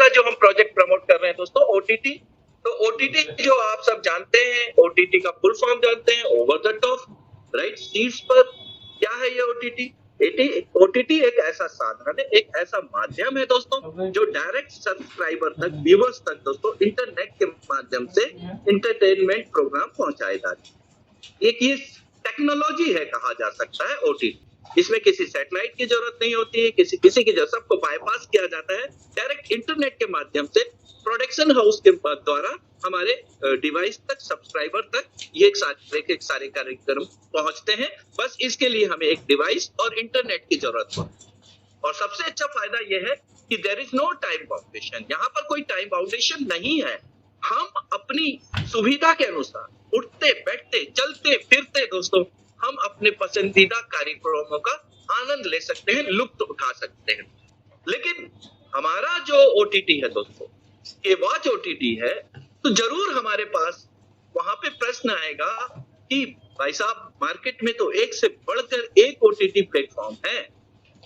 वाला जो हम प्रोजेक्ट प्रमोट कर रहे हैं दोस्तों, ओटीटी। तो ओटीटी जो आप सब जानते हैं, ओटीटी का फुल फॉर्म जानते हैं, over the top right seats पर। क्या है ये ओटीटी? ओटीटी एक ऐसा साधन है, एक ऐसा माध्यम है दोस्तों जो डायरेक्ट सब्सक्राइबर तक, व्यूअर्स तक दोस्तों इंटरनेट के माध्यम से इंटरटेनमेंट प्रोग्राम पहुंचाए जाते हैं। एक ये टेक्नोलॉजी है कहा जा सकता है ओटीटी। इसमें किसी सैटेलाइट की जरूरत नहीं होती है, किसी की जरूरत, सबको बाईपास किया जाता है डायरेक्ट इंटरनेट के माध्यम से प्रोडक्शन हाउस के द्वारा हमारे डिवाइस तक, सब्सक्राइबर तक ये एक सारे कार्यक्रम पहुंचते हैं। बस इसके लिए हमें एक डिवाइस और इंटरनेट की जरूरत होती है। और सबसे अच्छा फायदा यह है कि देयर इज नो टाइम बाउंडेशन, यहाँ पर कोई टाइम बाउंडेशन नहीं है। हम अपनी सुविधा के अनुसार उठते बैठते चलते फिरते दोस्तों हम अपने पसंदीदा कार्यक्रमों का आनंद ले सकते हैं, लुत्फ उठा सकते हैं। लेकिन हमारा जो ओटीटी है दोस्तों, ये वॉच ओटीटी है, तो जरूर हमारे पास वहां पे प्रश्न आएगा कि भाई साहब मार्केट में तो एक से बढ़कर एक ओटीटी प्लेटफॉर्म है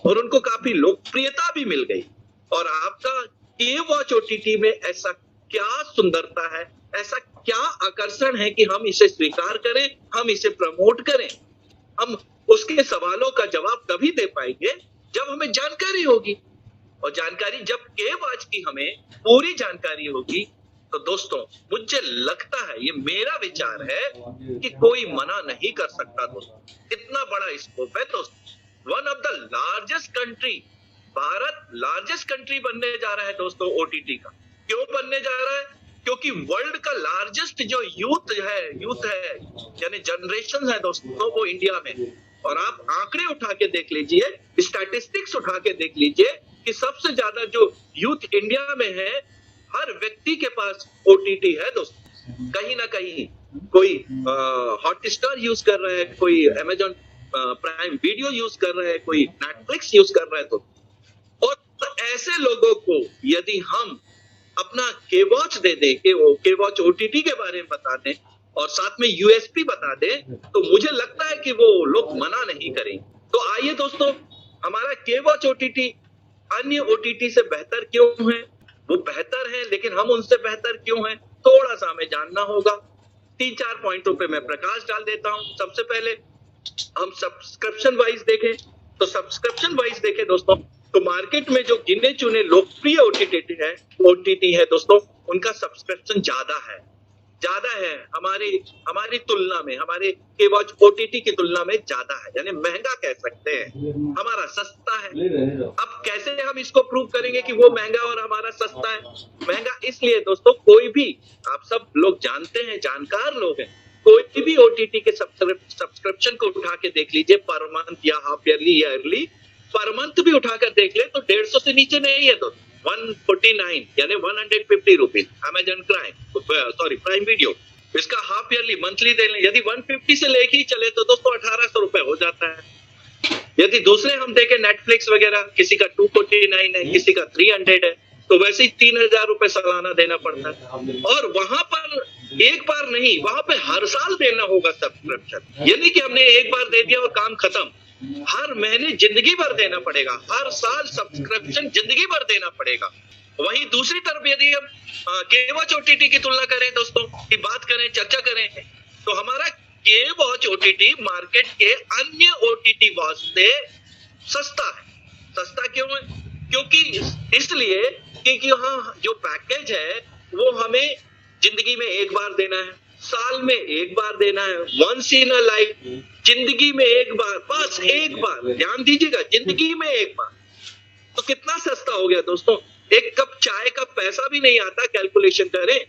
और उनको काफी लोकप्रियता भी मिल गई, और आपका ये वॉच ओटीटी में ऐसा क्या सुंदरता है, ऐसा क्या आकर्षण है कि हम इसे स्वीकार करें, हम इसे प्रमोट करें। हम उसके सवालों का जवाब तभी दे पाएंगे जब हमें जानकारी होगी, और जानकारी जब के वॉच की हमें पूरी जानकारी होगी तो दोस्तों मुझे लगता है, ये मेरा विचार है कि कोई मना नहीं कर सकता दोस्तों। इतना बड़ा स्कोप है दोस्तों। One of the largest country, Bharat largest country बनने जा रहा है दोस्तों ओटीटी का। क्यों बनने जा रहा है? क्योंकि वर्ल्ड का लार्जेस्ट जो यूथ है यानी जनरेशन है दोस्तों वो इंडिया में। और आप आंकड़े उठा के देख लीजिए, स्टैटिस्टिक्स उठा के देख लीजिए कि सबसे ज्यादा जो यूथ इंडिया में है, हर व्यक्ति के पास ओटीटी है दोस्तों। कहीं ना कहीं कोई हॉटस्टार यूज कर रहा है, कोई अमेजॉन प्राइम वीडियो यूज कर रहा है, कोई नेटफ्लिक्स यूज कर रहा है। तो और ऐसे लोगों को यदि हम अपना के वॉच दे दें, के वॉच ओटीटी के बारे में बता दें और साथ में यूएसपी बता दें, तो मुझे लगता है कि वो लोग मना नहीं करेंगे। तो आइए दोस्तों, हमारा के वॉच ओटीटी अन्य ओटीटी से बेहतर क्यों है? वो बेहतर है, लेकिन हम उनसे बेहतर क्यों हैं, थोड़ा सा हमें जानना होगा। 3-4 पॉइंटों पे मैं प्रकाश डाल देता हूं। सबसे पहले हम सब्सक्रिप्शन वाइज देखें, तो सब्सक्रिप्शन वाइज देखें दोस्तों, तो मार्केट में जो गिने चुने लोकप्रिय ओटीटी है दोस्तों, उनका सब्सक्रिप्शन ज्यादा है हमारी तुलना में, हमारे के वॉच ओटीटी की तुलना में ज्यादा है, यानी महंगा कह सकते हैं, हमारा सस्ता है। अब कैसे हम इसको प्रूव करेंगे कि वो महंगा और हमारा सस्ता है? महंगा इसलिए दोस्तों, कोई भी, आप सब लोग जानते हैं, जानकार लोग हैं, कोई भी ओटीटी के सब्सक्रिप्शन को उठा के देख लीजिए, पर मंथ या हाफ ईयरली या ईयरली, पर मंथ भी उठाकर देख ले तो 150 से नीचे नहीं है। तो 149 यानी 150 रुपीज अमेजन प्राइम वीडियो, इसका हाफ ईयरली मंथली दे लें, यदि 150 से लेके ही चले तो दोस्तों 1800 रुपए हो जाता है। यदि दूसरे हम देखें नेटफ्लिक्स वगैरह, किसी का 249 है, किसी का 300 है, तो वैसे ही 3000 रुपए सालाना देना पड़ता है। और वहां पर एक बार नहीं, वहां पे हर साल देना होगा सब्सक्रिप्शन, यानी कि हमने एक बार दे दिया और काम खत्म। हर महीने जिंदगी भर देना पड़ेगा, हर साल सब्सक्रिप्शन जिंदगी भर देना पड़ेगा। वहीं दूसरी तरफ यदि हम के वॉच ओटीटी की तुलना करें दोस्तों, की बात करें, चर्चा करें, तो हमारा के वॉच ओटीटी मार्केट के अन्य ओटीटी वॉच से सस्ता है। सस्ता क्यों है? क्योंकि इसलिए क्योंकि हाँ, जो पैकेज है वो हमें जिंदगी में एक बार देना है, साल में एक बार देना है, वंस इन अ लाइफ, जिंदगी में एक बार, बस एक बार, ध्यान दीजिएगा, जिंदगी में एक बार। तो कितना सस्ता हो गया दोस्तों, एक कप चाय का पैसा भी नहीं आता, कैलकुलेशन करें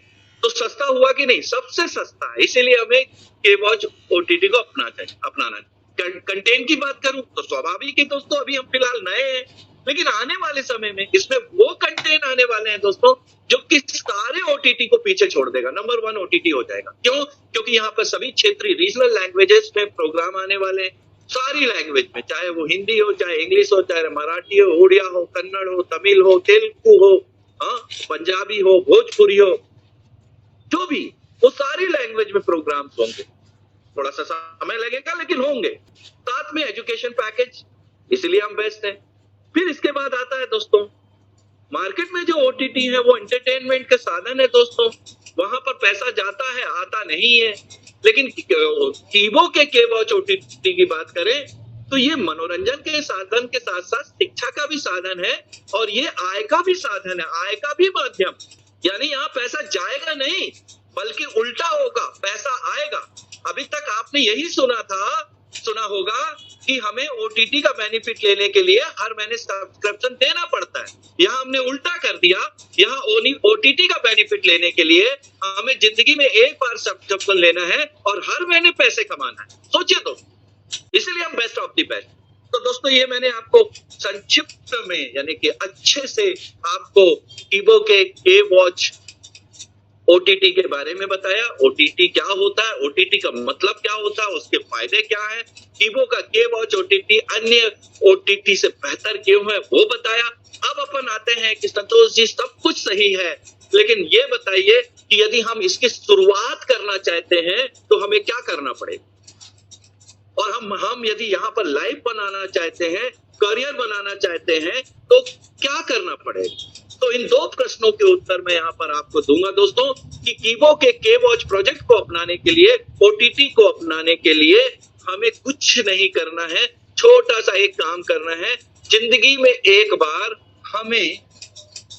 तो सस्ता हुआ कि नहीं, सबसे सस्ता है। इसीलिए हमें के वॉच ओटीटी को अपनाना। कंटेंट की बात करूं तो स्वाभाविक है दोस्तों, अभी हम फिलहाल नए हैं, लेकिन आने वाले समय में इसमें वो कंटेंट आने वाले हैं दोस्तों जो कि सारे ओटीटी को पीछे छोड़ देगा, नंबर 1 ओटीटी हो जाएगा। क्यों? क्योंकि यहाँ पर सभी क्षेत्रीय रीजनल लैंग्वेजेस में प्रोग्राम आने वाले हैं, सारी लैंग्वेज में, चाहे वो हिंदी हो, चाहे इंग्लिश हो, चाहे मराठी हो, उड़िया हो, कन्नड़ हो, तमिल हो, तेलुगु हो, पंजाबी हो, भोजपुरी हो, जो भी, वो सारी लैंग्वेज में प्रोग्राम्स होंगे। थोड़ा सा समय लगेगा लेकिन होंगे। साथ में एजुकेशन पैकेज, इसलिए हम बेस्ट हैं। फिर इसके बाद आता है दोस्तों मार्केट में जो ओटीटी है वो एंटरटेनमेंट का साधन है दोस्तों, वहां पर पैसा जाता है आता नहीं है। लेकिन कीबो के वॉच ओटीटी की बात करें तो ये मनोरंजन के साधन के साथ साथ शिक्षा का भी साधन है और ये आय का भी साधन है, आय का भी माध्यम। यानी यहाँ पैसा जाएगा नहीं बल्कि उल्टा होगा, पैसा आएगा। अभी तक आपने यही सुना होगा कि हमें ओटीटी का बेनिफिट लेने के लिए हर महीने सब्सक्रिप्शन देना पड़ता है। यहाँ हमने उल्टा कर दिया, यहाँ ओटीटी का बेनिफिट लेने के लिए हमें जिंदगी में एक बार सब्सक्रिप्शन लेना है और हर महीने पैसे कमाना है। सोचिए तो, इसलिए हम बेस्ट ऑफ द बेस्ट। तो दोस्तों ये मैंने आपको संक्षिप्त में यानी कि अच्छे से आपको कीबो के वॉच ओटीटी के बारे में बताया। ओटीटी क्या होता है, ओटीटी का मतलब क्या होता है, उसके फायदे क्या है, कीबो का के वॉच ओटीटी अन्य ओटीटी से बेहतर क्यों है वो बताया। अब अपन आते हैं कि संतोष जी सब कुछ सही है, लेकिन ये बताइए कि यदि हम इसकी शुरुआत करना चाहते हैं तो हमें क्या करना पड़ेगा, और हम यदि यहाँ पर लाइफ बनाना चाहते हैं, करियर बनाना चाहते हैं तो क्या करना पड़ेगा। तो इन दो प्रश्नों के उत्तर मैं यहाँ पर आपको दूंगा दोस्तों कि कीबो के वॉच प्रोजेक्ट को अपनाने के लिए, ओटीटी को अपनाने के लिए हमें कुछ नहीं करना है, छोटा सा एक काम करना है। जिंदगी में एक बार हमें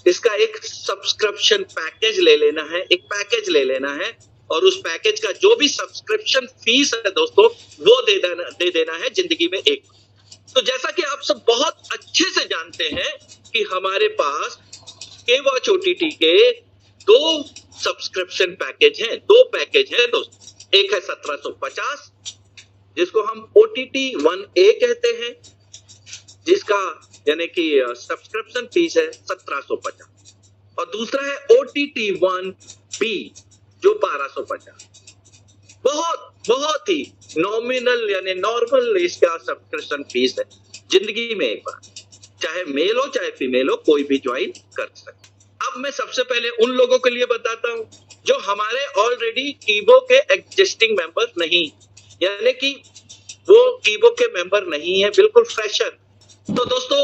इसका एक सब्सक्रिप्शन पैकेज ले लेना है, एक पैकेज ले लेना है और उस पैकेज का जो भी सब्सक्रिप्शन फीस है दोस्तों वो दे देना है जिंदगी में एक। तो जैसा कि आप सब बहुत अच्छे से जानते हैं कि हमारे पास के वॉच ओटीटी के दो सब्सक्रिप्शन पैकेज हैं, दो पैकेज हैं दोस्तों। एक है 1750 जिसको हम ओटीटी 1A कहते हैं, जिसका यानी कि सब्सक्रिप्शन फीस है 1750, और दूसरा है ओटीटी 1B जो 1250। बहुत ही नॉमिनल यानी नॉर्मल इसका सब्सक्रिप्शन फीस है। जिंदगी में एक बार चाहे मेल हो चाहे फीमेल हो कोई भी ज्वाइन कर सकते। अब मैं सबसे पहले उन लोगों के लिए बताता हूं जो हमारे ऑलरेडी कीबो के एग्जिस्टिंग मेंबर नहीं, यानी कि वो कीबो के मेंबर नहीं है, बिल्कुल फ्रेशर। तो दोस्तों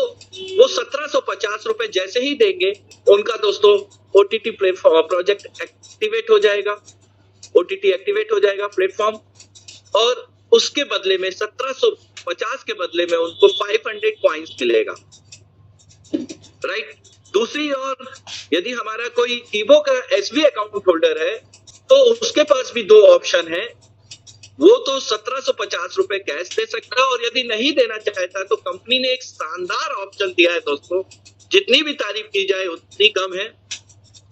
वो 1750 रुपए जैसे ही देंगे उनका दोस्तों ओटीटी प्लेटफॉर्म प्रोजेक्ट एक्टिवेट हो जाएगा, ओटीटी एक्टिवेट हो जाएगा प्लेटफॉर्म, और उसके बदले में 1750 के बदले में उनको 500 कॉइन्स मिलेगा, राइट। दूसरी ओर यदि हमारा कोई कीबो का एसबी अकाउंट होल्डर है तो उसके पास भी दो ऑप्शन है। वो तो 1750 रुपए कैश दे सकता है, और यदि नहीं देना चाहता तो कंपनी ने एक शानदार ऑप्शन दिया है दोस्तों, जितनी भी तारीफ की जाए उतनी कम है।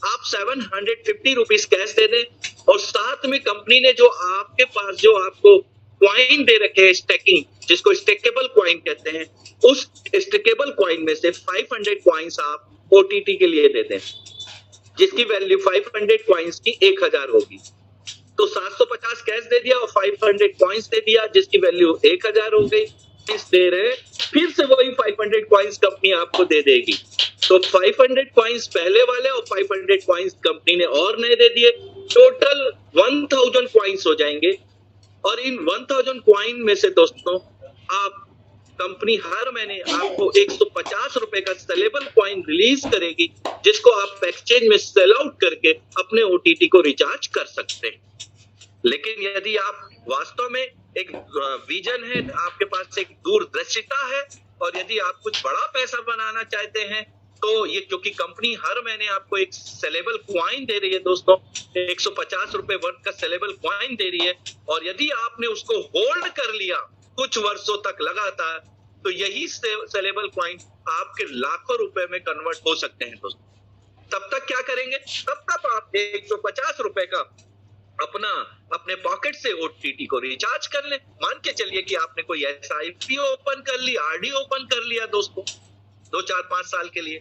आप 750 रुपीज कैश दे दें और साथ में कंपनी ने जो आपके पास जो आपको क्वाइन दे रखे हैं स्टेकिंग, जिसको स्टेकेबल क्वाइन कहते हैं, उस स्टेकेबल क्वाइन में से 500 क्वाइंस आप ओटीटी के लिए दे दें, जिसकी वैल्यू 500 क्वाइंस की 1000 होगी। तो 750 कैश दे दिया और 500 कॉइन्स दे दिया जिसकी वैल्यू 1000 हो गई। इस दे रहे फिर से वही 500 कॉइन्स कंपनी आपको दे देगी। तो 500 कॉइन्स पहले वाले और 500 कॉइन्स कंपनी ने और नए दे दिए, टोटल 1000 कॉइन्स हो जाएंगे। और इन 1000 कॉइन में से दोस्तों आप कंपनी हर महीने आपको 150 रुपए का सेलेबल कॉइन रिलीज करेगी, जिसको आप एक्सचेंज में सेल आउट करके अपने ओटीटी को रिचार्ज कर सकते हैं। लेकिन यदि आप वास्तव में एक विजन है, आपके पास एक दूरदर्शिता है, और यदि आप कुछ बड़ा पैसा बनाना चाहते हैं तो ये क्योंकि कंपनी हर महीने आपको एक सेलेबल क्वाइन दे रही है दोस्तों, 150 रुपए वर्थ का सेलेबल क्वाइन दे रही है, और यदि आपने उसको होल्ड कर लिया कुछ वर्षों तक लगातार तो यही सेलेबल क्वाइन आपके लाखों रुपए में कन्वर्ट हो सकते हैं दोस्तों। तब तक क्या करेंगे, तब तक आप 150 रुपए का अपने पॉकेट से ओटीटी को रिचार्ज कर ले। मान के चलिए कि आपने कोई एसआईपी ओपन कर ली, आरडी ओपन कर लिया दोस्तों 2 4 5 साल के लिए,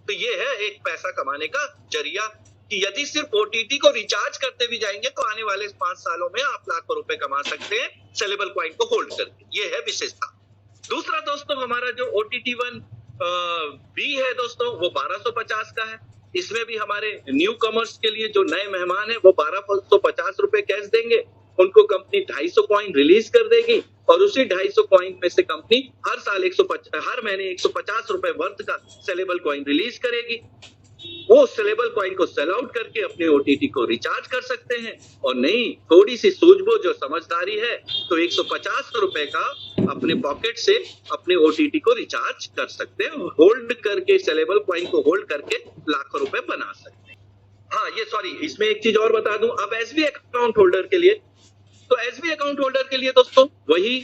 तो ये है एक पैसा कमाने का जरिया कि यदि सिर्फ ओटीटी को रिचार्ज करते भी जाएंगे तो आने वाले 5 सालों में आप लाखों रुपए कमा सकते हैं सेलेबल कॉइन को होल्ड करके। ये है विशेषता। दूसरा दोस्तों हमारा जो ओटीटी 1B है दोस्तों वो 1250 का है। इसमें भी हमारे न्यू कमर्स के लिए जो नए मेहमान है वो 1250 रुपए कैश देंगे, उनको कंपनी 250 कॉइन रिलीज कर देगी और उसी 250 कॉइन में से कंपनी हर महीने 150 रुपए वर्थ का सेलेबल कॉइन रिलीज करेगी। वो सेलेबल कॉइन को सेल आउट करके अपने ओटीटी को रिचार्ज कर सकते हैं। और नहीं, थोड़ी सी सूझबूझ और समझदारी है तो 150 रुपए का अपने पॉकेट से अपने ओटीटी को रिचार्ज कर सकते हैं। होल्ड करके, सेलेबल कॉइन को होल्ड करके लाखों रुपए बना सकते हैं। हाँ, ये सॉरी, इसमें एक चीज और बता दूं। अब एसबी अकाउंट होल्डर के लिए, तो एसबी अकाउंट होल्डर के लिए दोस्तों वही,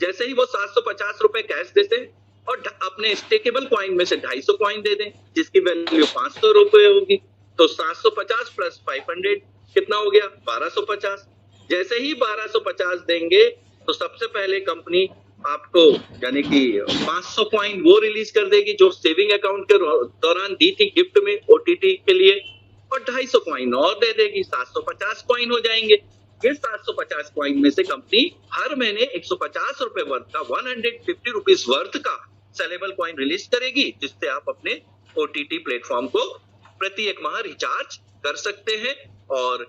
जैसे ही वो 750 रुपए कैश देते हैं और अपने स्टेकेबल कॉइन में से 250 कॉइन दे दें जिसकी वैल्यू 500 रुपए होगी, तो 750 प्लस 500 कितना हो गया? 1250। जैसे ही 1250 देंगे तो सबसे पहले कंपनी आपको यानी कि 500 कॉइन वो रिलीज कर देगी जो सेविंग अकाउंट के दौरान दी थी गिफ्ट में ओटीटी के लिए, और 250 कॉइन और दे देगी, 750 कॉइन हो जाएंगे। फिर 750 कॉइन में से कंपनी हर महीने 150 रुपए वर्थ का 150 रुपीज वर्थ का सेलेबल कॉइन रिलीज करेगी जिससे आप अपने ओटीटी प्लेटफॉर्म को प्रति एक माह रिचार्ज कर सकते हैं और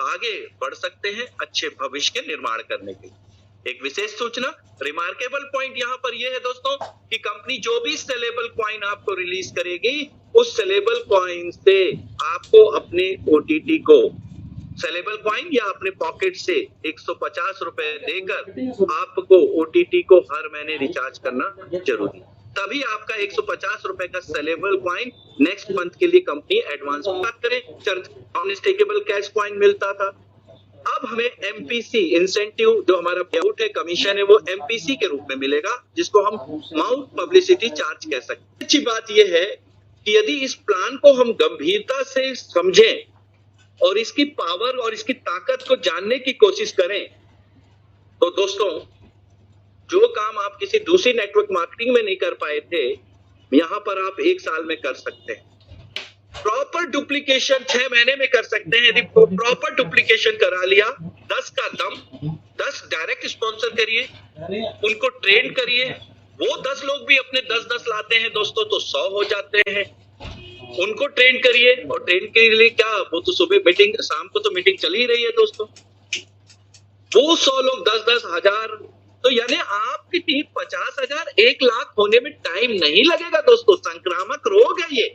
आगे बढ़ सकते हैं अच्छे भविष्य के निर्माण करने के लिए। एक विशेष सूचना, रिमार्केबल पॉइंट यहाँ पर यह है दोस्तों कि कंपनी जो भी सेलेबल कॉइन आपको रिलीज करेगी उस सेलेबल कॉइन से आपको अपने ओटीटी को सेलेबल कॉइन या अपने पॉकेट से 150 रुपए देकर आपको ओटीटी को हर महीने रिचार्ज करना जरूरी, तभी आपका 150 रुपए का सेलेबल कॉइन नेक्स्ट मंथ के लिए कंपनी एडवांस बात करें अनस्टेकेबल कैश कॉइन मिलता था। अब हमें एमपीसी इंसेंटिव जो हमारा पेआउट है, कमीशन है, वो एमपीसी के रूप में मिलेगा जिसको हम माउथ पब्लिसिटी चार्ज कह सकते हैं। अच्छी बात यह है कि यदि इस प्लान को हम गंभीरता से समझें और इसकी पावर और इसकी ताकत को जानने की कोशिश करें तो दोस्तों जो काम आप किसी दूसरी नेटवर्क मार्केटिंग में नहीं कर पाए थे यहां पर आप 1 साल में कर सकते हैं। प्रॉपर डुप्लीकेशन 6 महीने में कर सकते हैं। यदि प्रॉपर डुप्लीकेशन करा लिया, 10 का दम, 10 डायरेक्ट स्पॉन्सर करिए, उनको ट्रेन करिए, वो 10 लोग भी अपने 10-10 लाते हैं दोस्तों तो 100 हो जाते हैं। उनको ट्रेन करिए, और ट्रेन के लिए क्या, वो तो सुबह मीटिंग, शाम को तो मीटिंग चल ही रही है दोस्तों। वो 100 लोग 10-10 हजार, तो यानी आपकी टीम 50,000 1 लाख होने में टाइम नहीं लगेगा दोस्तों। संक्रामक रोग है ये।